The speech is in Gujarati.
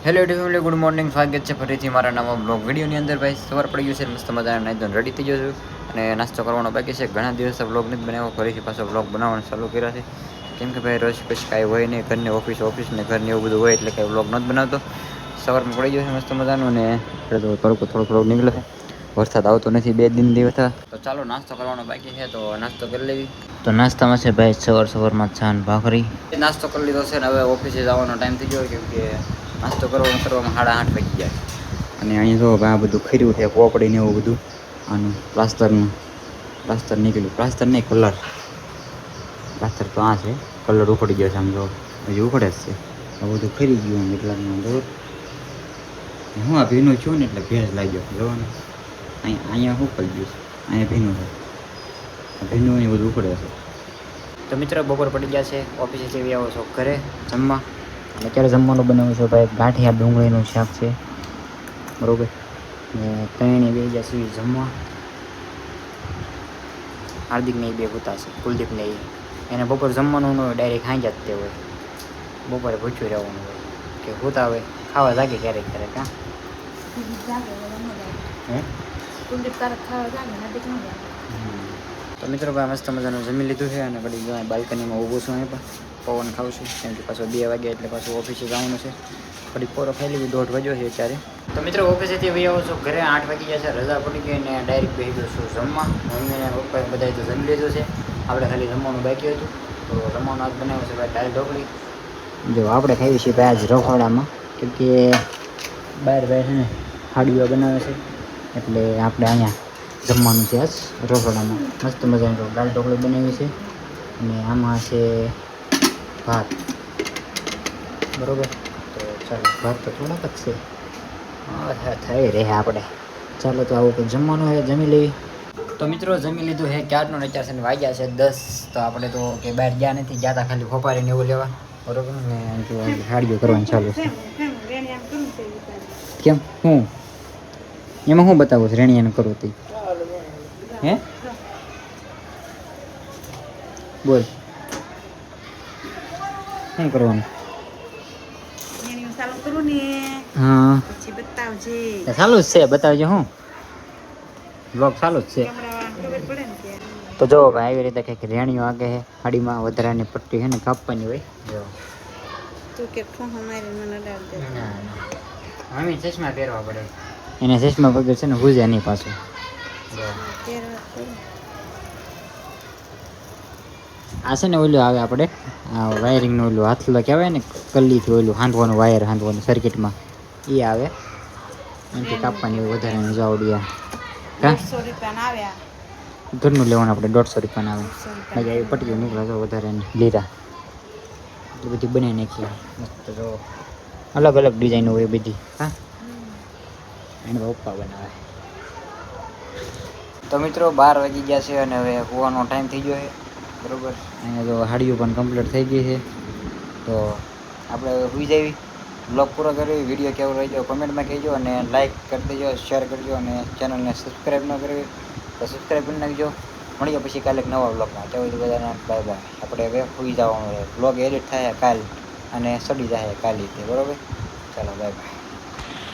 Hello family, good morning. સ્વાગત છે ફરીથી મારા નવા બ્લોગ વિડીયોની અંદર. ભાઈ સવાર પડી ગયું છે, મસ્ત મજાના નાઈ ધોઈને રેડી થઈ ગયો છું અને નાસ્તો કરવાનો બાકી છે. ઘણા દિવસ બ્લોગ નથી બનાવ્યો, ફરીથી પાછો બ્લોગ બનાવવાનું ચાલુ કર્યા છે. કેમ કે ભાઈ રોજ પછી કાંઈ હોય નહીં, ઘરની ઓફિસ ને ઘરની એવું બધું હોય એટલે કાંઈ બ્લોગ નથી બનાવતો. સવારમાં પડી ગયો છે મસ્ત મજાનું અને થોડુંક નીકળે છે. વરસાદ આવતો નથી 2 દિન હતા, તો ચાલો નાસ્તો કરવાનો બાકી છે તો નાસ્તો કરી લેવી. તો નાસ્તામાં છે ભાઈ સવારમાં ચા ને ભાખરી નાસ્તો કરી લીધો છે ને હવે ઓફિસે જવાનો ટાઈમ થઈ ગયો. કેમ કે નાસ્તો કરવામાં 8:30 વાગી ગયા અને અહીંયા જો આ બધું ખર્યું છે, પોપડી ને એવું બધું. આનું પ્લાસ્ટર નીકળ્યું, પ્લાસ્ટર નહીં કલર. પ્લાસ્ટર તો આ છે, કલર ઉખડી ગયો છે. આમ જો હજી ઉખડે જ છે. આ બધું ખરી ગયું એટલામાં જો હું આ ભીનું છું ને એટલે ભેજ લાગ્યો. જો ને અહીંયા શું કરી ગયું છે, અહીંયા ભીનું છે. ભીનું એ બધું ઉખડે છે. તો મિત્રો બપોર પડી ગયા છે, ઓફિસે જેવી આવો છો ઘરે જમવા. અને અત્યારે જમવાનું બનાવ્યું છે ભાઈ ગાંઠિયા ડુંગળીનું શાક છે, બરાબર. ને ત્રણે બે ગયા સુધી જમવા. હાર્દિકને બે ભૂતા છે, કુલદીપને એને બપોર જમવાનું ન હોય, ડાયરેક્ટ ખાઈ જ તે હોય. બપોરે ભૂખ્યું રહેવાનું હોય કે ભૂતા હોય, ખાવા જાગે ક્યારેક ક્યારેક. હા તો મિત્રો ભાઈ મસ્ત મજાનું જમી લીધું છે અને ઘડી બાલ્કનીમાં ઊભું છું. અહીં પણ પવન ખાઉં છું કેમ કે પાછો 2 વાગ્યા એટલે પાછું ઓફિસે જવાનું છે. ઘડી પોરો ખાઈ લીધી, 1:30 વાગ્યો છે અત્યારે. તો મિત્રો ઓફિસેથી વહી આવો છો ઘરે, 8 વાગી ગયા છે, રજા પડી ગઈ ને ડાયરેક્ટ બેસી ગયો છું જમવા. મમ્મી અને પપ્પાએ બધાએ તો જમી લીધું છે, આપણે ખાલી જમવાનું બાકી હતું. તો જમવાનું આજ બનાવ્યું છે ભાઈ દાળ ઢોકળી. જો આપણે ખાઈએ છીએ ભાઈ આજ રખોડામાં, કેમ કે બહાર ભાઈ છે ને હાડીઓ બનાવે છે એટલે આપણે અહીંયા જમવાનું છે આજ રખોડામાં. મસ્ત મજાની દાળ ઢોકળી બનાવી છે અને આમાં છે ભાત, બરોબર. તો ચાલો ભાત તો થોડાક જ છે, થઈ રહે આપણે. ચાલો તો આવું કંઈ જમવાનું હોય જમી લેવી. તો મિત્રો જમી લીધું છે ક્યારનો, અત્યારે છે વાગ્યા છે 10. તો આપણે તો કે બહાર ગયા નથી, ગયા હતા ખાલી ખોપારીને એવું લેવા, બરોબર. ને જો હાડીઓ કરવાની ચાલુ છે. કેમ હું એમાં શું બતાવું છે રેણિયાને કરવું તે? હે બોલ શું કરવાનું? હા ચાલુ જ છે, બતાવજો. હું બ્લોગ ચાલુ જ છે. તો જો ભાઈ આવી રીતે કંઈક રેણીઓ આગે છે હાડીમાં. વધારાની પટ્ટી છે ને કાપવાની હોય. જો હવે ચશ્મા પહેરવા પડે, એને ચશ્મા વગર છે ને ભૂજે નહીં પાછું. આ છે ને ઓલું આવે આપણે વાયરિંગનું ઓલું હાથલો કહેવાય ને, કલ્લીથી ઓલું હાંધવાનું, વાયર હાંધવાનું સર્કિટમાં એ આવે. એનાથી કાપવાની એવું વધારાની જાવડિયા. ઘરનું લેવાનું આપણે 150 રૂપિયાના આવે. બાકી આવી પટ્ટીઓ નીકળે તો વધારે લીરા એટલી બધી બનાવી નાખીએ મસ્ત. જો અલગ અલગ ડિઝાઇન હોય બધી. હા એને પપ્પા બનાવે. તો મિત્રો 12 વાગી ગયા છે અને હવે હોવાનો ટાઈમ થઈ ગયો છે, બરોબર. અહીંયા જો હાડીઓ પણ કમ્પ્લીટ થઈ ગઈ છે. તો આપણે હવે સુઈ જઈએ. બ્લોગ પૂરો કરી. વિડીયો કેવો રહ્યો કમેન્ટમાં કહેજો અને લાઇક કરી દેજો, શેર કરજો અને ચેનલને સબસ્ક્રાઈબ ન કરવી તો સબસ્ક્રાઈબ કરી નાખજો. મળીએ પછી કાલે એક નવા બ્લોગમાં. ત્યાં સુધી બધાને બાય બાય. આપણે હવે સુઈ જવાનું રહે. બ્લોગ એડિટ થાય કાલ અને સડી જાય કાલે, બરોબર. ચાલો બાય બાય.